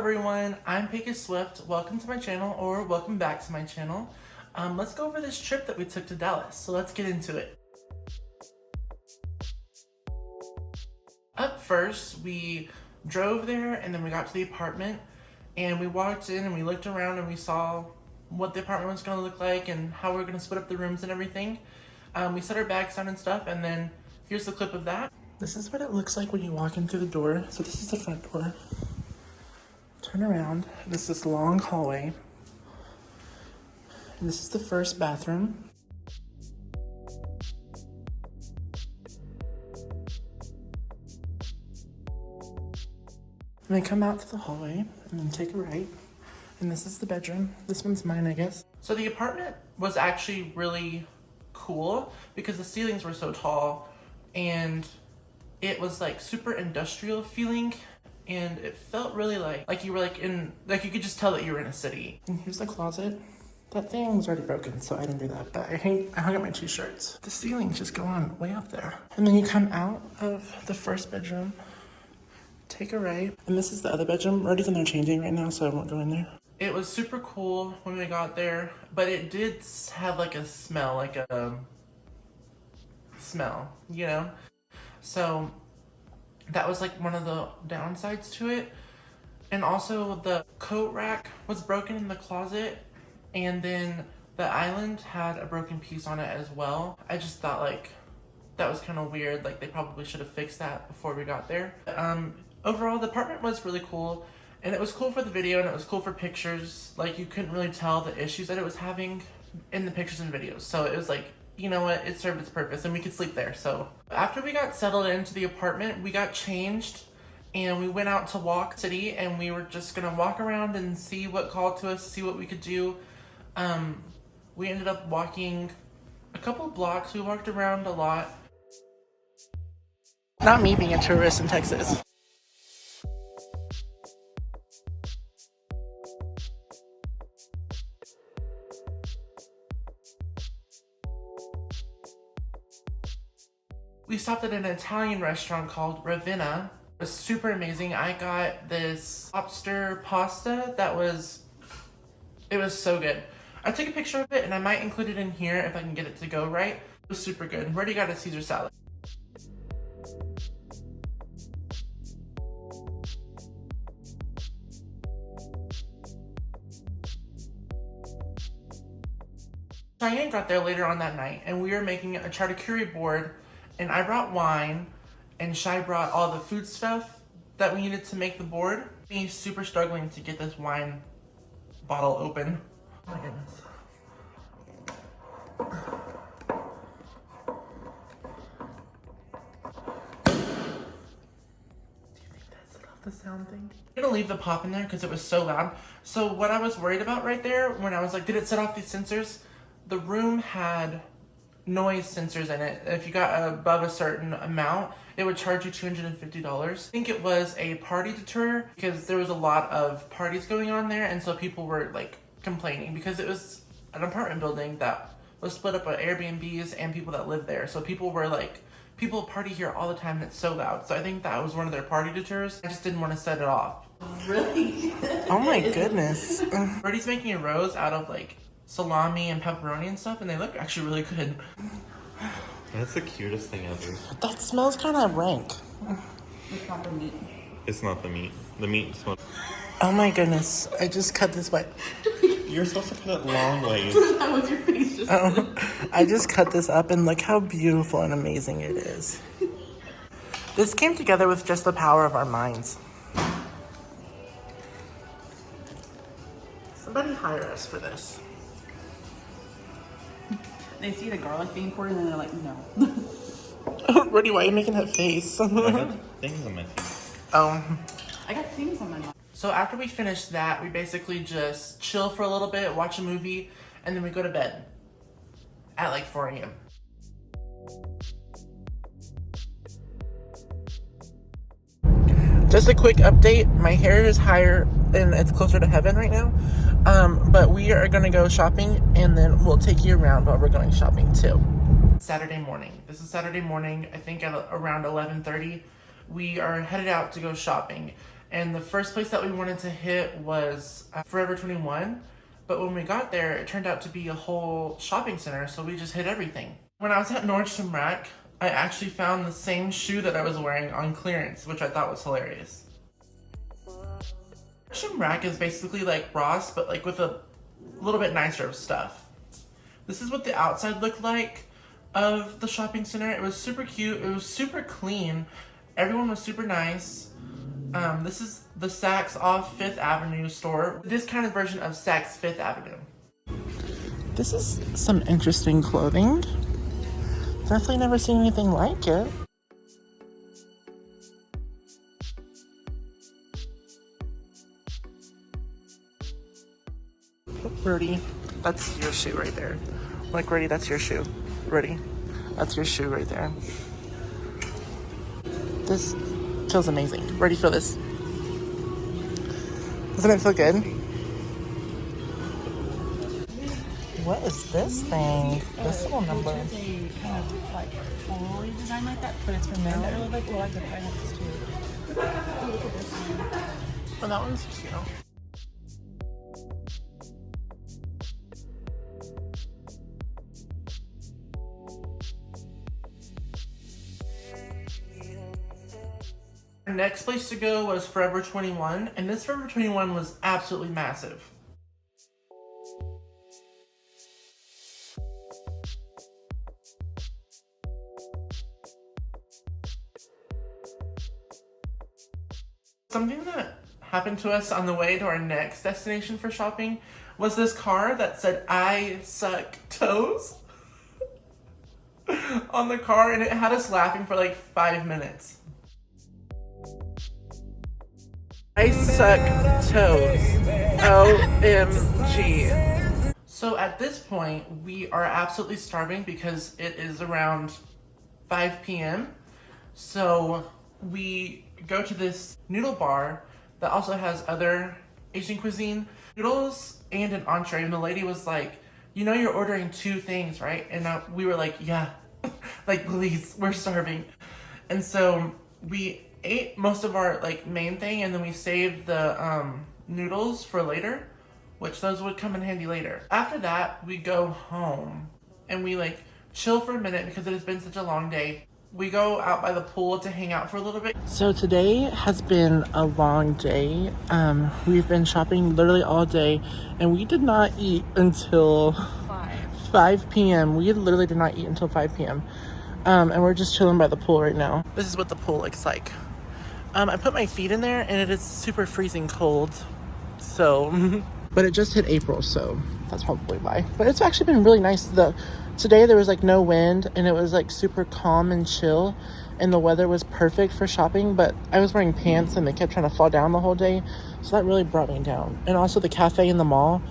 everyone, I'm pecosswift. Welcome to my channel, or welcome back to my channel. Let's go over this trip that we took to Dallas, so let's get into it. Up first, we drove there and then we got to the apartment and we walked in and we looked around and we saw what the apartment was going to look like and how we were going to split up the rooms and everything. We set our bags down and stuff, and then here's the clip of that. This is what it looks like when you walk in through the door. So this is the front door. Turn around, this is this long hallway. And this is the first bathroom. And then come out to the hallway and then take a right. And this is the bedroom. This one's mine, I guess. So the apartment was actually really cool because the ceilings were so tall and it was like super industrial feeling. And it felt really like you were you could just tell that you were in a city. And here's the closet. That thing was already broken, so I didn't do that, but I hung up my two shirts. The ceilings just go on way up there. And then you come out of the first bedroom, take a right, and this is the other bedroom. Rody's in there changing right now, so I won't go in there. It was super cool when we got there, but it did have like a smell, you know? So that was like one of the downsides to it. And also the coat rack was broken in the closet, and then the island had a broken piece on it as well. I just thought like that was kind of weird. Like they probably should have fixed that before we got there. Overall, the apartment was really cool, and it was cool for the video and it was cool for pictures. Like you couldn't really tell the issues that it was having in the pictures and videos. So it was like, you know what, it served its purpose and we could sleep there. So after we got settled into the apartment, we got changed and we went out to walk the city, and we were just gonna walk around and see what called to us, see what we could do. We ended up walking a couple of blocks. We walked around a lot. Not me being a tourist in Texas. We stopped at an Italian restaurant called Ravenna. It was super amazing. I got this lobster pasta it was so good. I took a picture of it and I might include it in here if I can get it to go right. It was super good. Rody got a Caesar salad. Cheyenne got there later on that night and we were making a charcuterie board, and I brought wine and Shy brought all the food stuff that we needed to make the board. He's super struggling to get this wine bottle open. Oh my goodness. Do you think that set off the sound thing? I'm gonna leave the pop in there because it was so loud. So what I was worried about right there when I was like, did it set off these sensors? The room had noise sensors in it. If you got above a certain amount, it would charge you $250. I think it was a party deterrent because there was a lot of parties going on there, and so people were like complaining because it was an apartment building that was split up by Airbnbs and people that lived there. So people were like, people party here all the time and it's so loud. So I think that was one of their party deters. I just didn't want to set it off. Really? Oh my goodness. Rody's making a rose out of like salami and pepperoni and stuff, and they look actually really good. That's the cutest thing ever. That smells kind of rank. It's not the meat. It's not the meat. The meat smells. Oh my goodness, I just cut this way. You're supposed to cut it long ways. That was your face just I just cut this up, and look how beautiful and amazing it is. This came together with just the power of our minds. Somebody hire us for this. They see the garlic being poured and then they're like, no. Rody, why are you making that face? I got things on my teeth. I got things on my mouth. So after we finish that, we basically just chill for a little bit, watch a movie, and then we go to bed at like 4 a.m. Just a quick update, my hair is higher and it's closer to heaven right now. But we are gonna go shopping, and then we'll take you around while we're going shopping too. Saturday morning. This is Saturday morning, I think at around 11:30. We are headed out to go shopping. And the first place that we wanted to hit was Forever 21. But when we got there, it turned out to be a whole shopping center, so we just hit everything. When I was at Nordstrom Rack, I actually found the same shoe that I was wearing on clearance, which I thought was hilarious. Nordstrom Rack is basically like Ross, but like with a little bit nicer of stuff. This is what the outside looked like of the shopping center. It was super cute. It was super clean. Everyone was super nice. This is the Saks off 5th Avenue store. Discounted version of Saks 5th Avenue. This is some interesting clothing. Definitely never seen anything like it. Rody, that's your shoe right there. Like, Rody, that's your shoe. Rody, that's your shoe right there. This feels amazing. Rody, feel this. Doesn't it feel good? What is this thing? This little number. It's a kind of like floral design like that, but it's from men. I really like the pineapples too. Oh, look at this one. Oh, that one's cute. Our next place to go was Forever 21, and this Forever 21 was absolutely massive. Something that happened to us on the way to our next destination for shopping was this car that said, "I suck toes" on the car, and it had us laughing for like 5 minutes. I suck toes. OMG. So at this point, we are absolutely starving because it is around 5 p.m. So we go to this noodle bar that also has other Asian cuisine, noodles and an entree. And the lady was like, "You know you're ordering 2 things, right?" And we were like, "Yeah." Like, please, we're starving. And so we ate most of our like main thing, and then we saved the noodles for later, which those would come in handy later. After that, we go home and we like chill for a minute because it has been such a long day. We go out by the pool to hang out for a little bit. So today has been a long day. We've been shopping literally all day, and we did not eat until 5 p.m. We literally did not eat until 5 p.m. And we're just chilling by the pool right now. This is what the pool looks like. I put my feet in there, and it is super freezing cold. So, but it just hit April, so that's probably why. But it's actually been really nice. Today there was like no wind, and it was like super calm and chill, and the weather was perfect for shopping. But I was wearing pants, and they kept trying to fall down the whole day, so that really brought me down. And also the cafe in the mall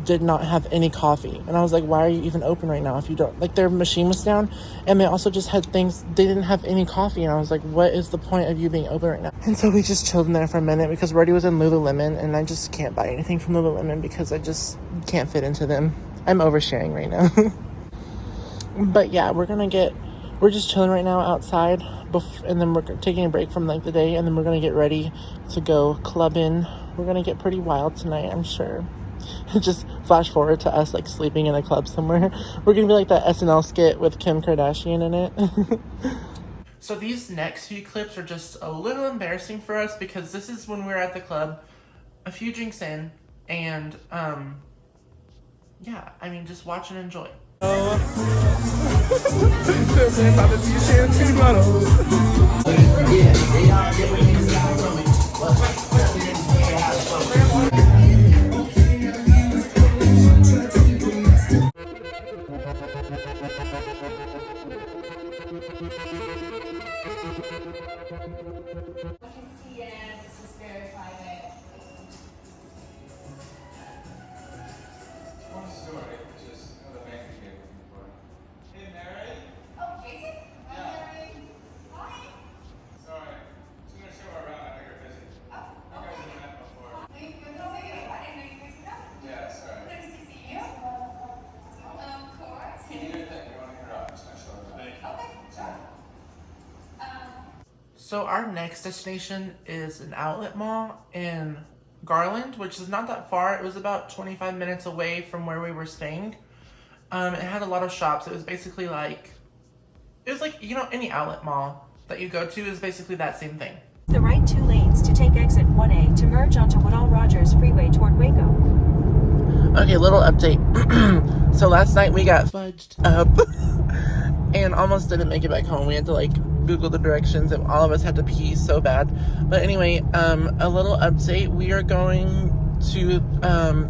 did not have any coffee, and I was like, why are you even open right now if you don't, like, their machine was down, and they also just had things, they didn't have any coffee, and I was like, what is the point of you being open right now? And so we just chilled in there for a minute because Rody was in Lululemon, and I just can't buy anything from Lululemon because I just can't fit into them. I'm oversharing right now. But yeah, we're just chilling right now outside, and then we're taking a break from like the day, and then we're gonna get ready to go clubbing. We're gonna get pretty wild tonight, I'm sure. Just flash forward to us like sleeping in a club somewhere. We're gonna be like that SNL skit with Kim Kardashian in it. So these next few clips are just a little embarrassing for us because this is when we were at the club, a few drinks in, and yeah, I mean, just watch and enjoy. So our next destination is an outlet mall in Garland, which is not that far. It was about 25 minutes away from where we were staying. It had a lot of shops. It was basically like, you know, any outlet mall that you go to is basically that same thing. The right 2 lanes to take exit 1A to merge onto Woodall Rogers Freeway toward Waco. Okay, little update. So last night we got fudged up and almost didn't make it back home. We had to like Google the directions and all of us had to pee so bad. But anyway, a little update. We are going to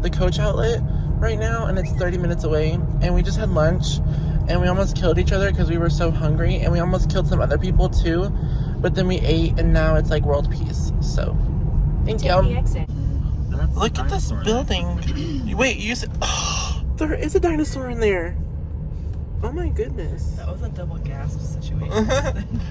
the Coach outlet right now and it's 30 minutes away. And we just had lunch and we almost killed each other because we were so hungry. And we almost killed some other people too. But then we ate and now it's like world peace. So, thank you. Look at this building. Wait, you said... Oh, there is a dinosaur in there. Oh my goodness. That was a double gasp situation.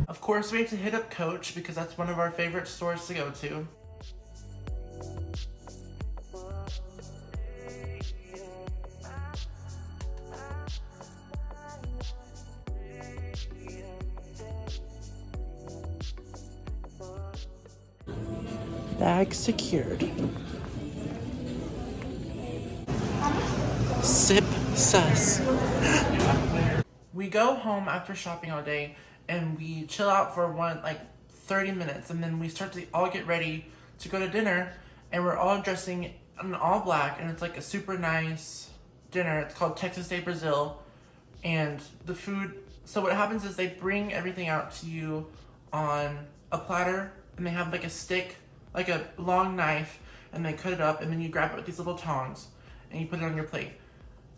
Of course, we have to hit up Coach because that's one of our favorite stores to go to. Bag secured. Sip sus. We go home after shopping all day and we chill out for 30 minutes and then we start to all get ready to go to dinner and we're all dressing in all black and it's like a super nice dinner. It's called Texas Day Brazil and the food, so what happens is they bring everything out to you on a platter and they have like a stick, like a long knife, and they cut it up and then you grab it with these little tongs and you put it on your plate.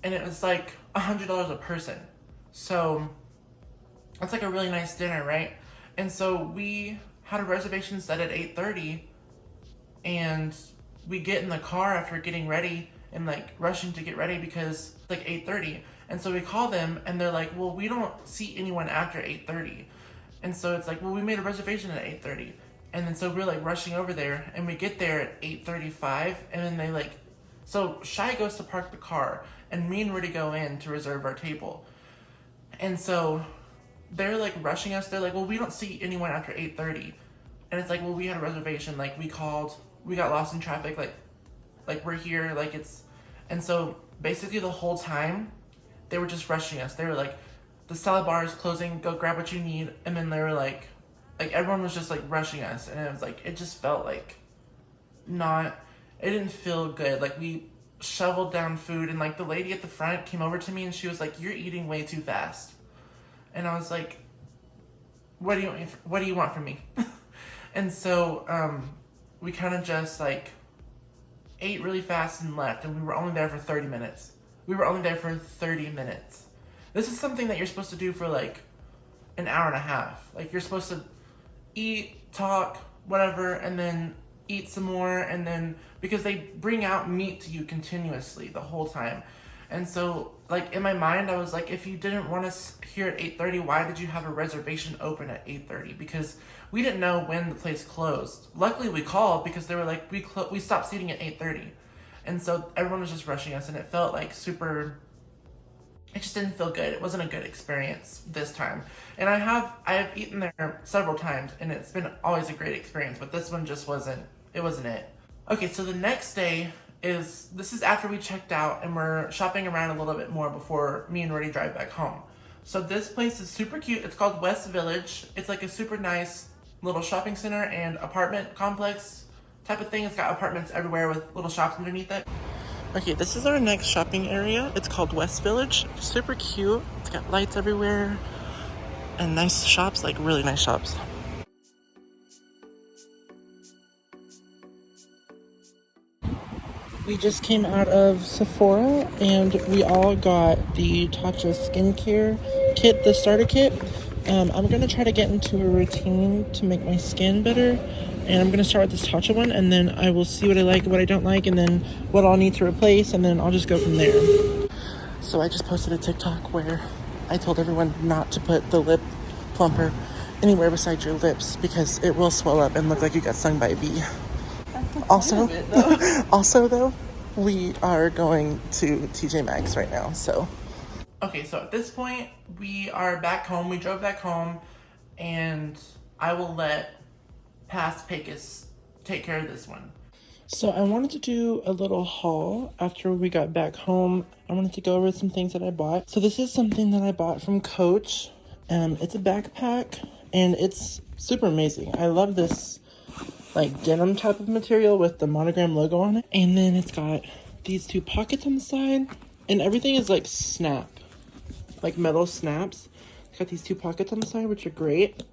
And it was like $100 a person. So it's like a really nice dinner, right? And so we had a reservation set at 8:30 and we get in the car after getting ready and like rushing to get ready because it's like 8:30. And so we call them and they're like, well, we don't see anyone after 8:30. And so it's like, well, we made a reservation at 8:30. And then so we're like rushing over there and we get there at 8:35 and then they like, so Shy goes to park the car and me and Rody go in to reserve our table. And so they're like rushing us. They're like, well, we don't see anyone after 8:30. And it's like, well, we had a reservation. Like we called, we got lost in traffic. Like we're here, like it's, and so basically the whole time they were just rushing us. They were like, the salad bar is closing, go grab what you need. And then they were like everyone was just like rushing us. And it was like, it just felt like it didn't feel good. Like we shoveled down food and like the lady at the front came over to me and she was like, you're eating way too fast. And I was like, what do you want from me? And so we kind of just like ate really fast and left and we were only there for 30 minutes. This is something that you're supposed to do for like an hour and a half. Like you're supposed to eat, talk, whatever, and then eat some more, and then because they bring out meat to you continuously the whole time. And so like in my mind I was like, if you didn't want us here at 8:30, why did you have a reservation open at 8:30? Because we didn't know when the place closed. Luckily we called because they were like, we stopped seating at 8:30. And so everyone was just rushing us and it felt like it just didn't feel good. It wasn't a good experience this time. And I have eaten there several times and it's been always a great experience, but this one just wasn't it. Okay, so the next day this is after we checked out and we're shopping around a little bit more before me and Rody drive back home. So this place is super cute. It's called West Village. It's like a super nice little shopping center and apartment complex type of thing. It's got apartments everywhere with little shops underneath it. Okay, this is our next shopping area. It's called West Village. Super cute. It's got lights everywhere and nice shops, like really nice shops. We just came out of Sephora and we all got the Tatcha skincare kit, the starter kit. I'm gonna try to get into a routine to make my skin better. And I'm gonna start with this Tatcha one and then I will see what I like and what I don't like and then what I'll need to replace and then I'll just go from there. So I just posted a TikTok where I told everyone not to put the lip plumper anywhere beside your lips because it will swell up and look like you got stung by a bee. Also though, we are going to TJ Maxx right now, so. Okay, so at this point, we are back home. We drove back home and I will let past Pecos take care of this one. So I wanted to do a little haul after we got back home. I wanted to go over some things that I bought. So this is something that I bought from Coach. It's a backpack and it's super amazing. I love this like denim type of material with the monogram logo on it. And then it's got these two pockets on the side and everything is like snap, like metal snaps. It's got these two pockets on the side, which are great.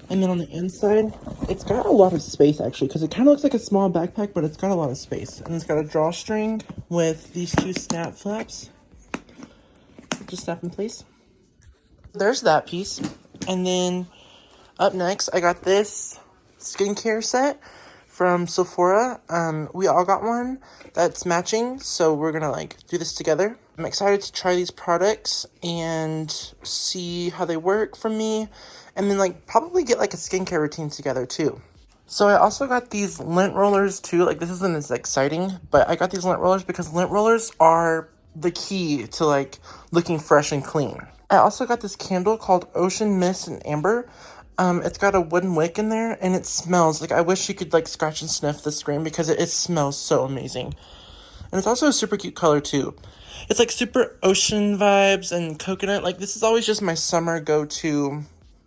And then on the inside, it's got a lot of space actually, because it kind of looks like a small backpack, but it's got a lot of space. And it's got a drawstring with these two snap flaps. Just snap in place. There's that piece. And then up next, I got this skincare set from Sephora. We all got one that's matching, so we're gonna like do this together. I'm excited to try these products and see how they work for me, and then like probably get like a skincare routine together too. So I also got these lint rollers too. Like this isn't as exciting, but I got these lint rollers because lint rollers are the key to like looking fresh and clean. I also got this candle called Ocean Mist and Amber. It's got a wooden wick in there and it smells like, I wish you could like scratch and sniff the screen because it smells so amazing. And it's also a super cute color too. It's like super ocean vibes and coconut. Like this is always just my summer go-to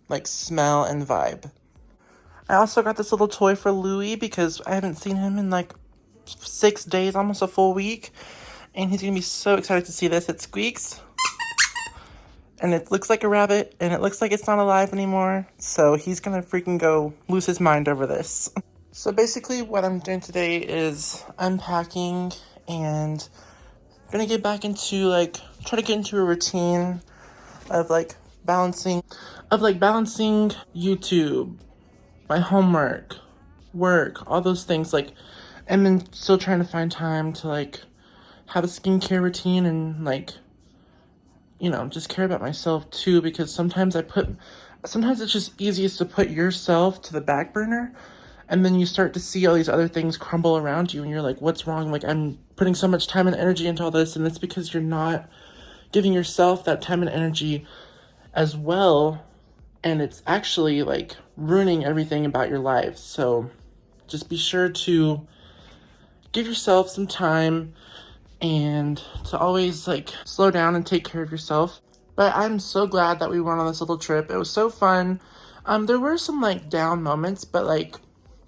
like smell and vibe. I also got this little toy for Louis because I haven't seen him in like 6 days, almost a full week. And he's gonna be so excited to see this. It squeaks. And it looks like a rabbit, and it looks like it's not alive anymore. So he's gonna freaking go lose his mind over this. So basically what I'm doing today is unpacking and gonna get back into like, try to get into a routine of like balancing YouTube, my homework, work, all those things. Like, and then still trying to find time to like have a skincare routine and like, you know, just care about myself too, because sometimes it's just easiest to put yourself to the back burner, and then you start to see all these other things crumble around you and you're like, what's wrong? Like, I'm putting so much time and energy into all this, and it's because you're not giving yourself that time and energy as well, and it's actually like ruining everything about your life. So just be sure to give yourself some time and to always like slow down and take care of yourself. But I'm so glad that we went on this little trip. It was so fun. There were some like down moments, but like,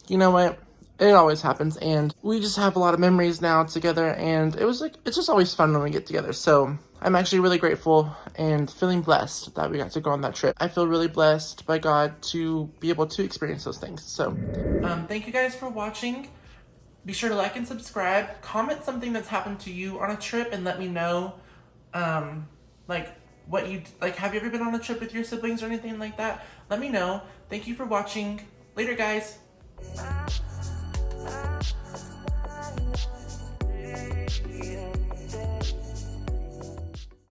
you know what? It always happens, and we just have a lot of memories now together, and it was like, it's just always fun when we get together. So I'm actually really grateful and feeling blessed that we got to go on that trip. I feel really blessed by God to be able to experience those things. So thank you guys for watching. Be sure to like and subscribe. Comment something that's happened to you on a trip and let me know, like, what you, like, have you ever been on a trip with your siblings or anything like that? Let me know. Thank you for watching. Later, guys. Yeah.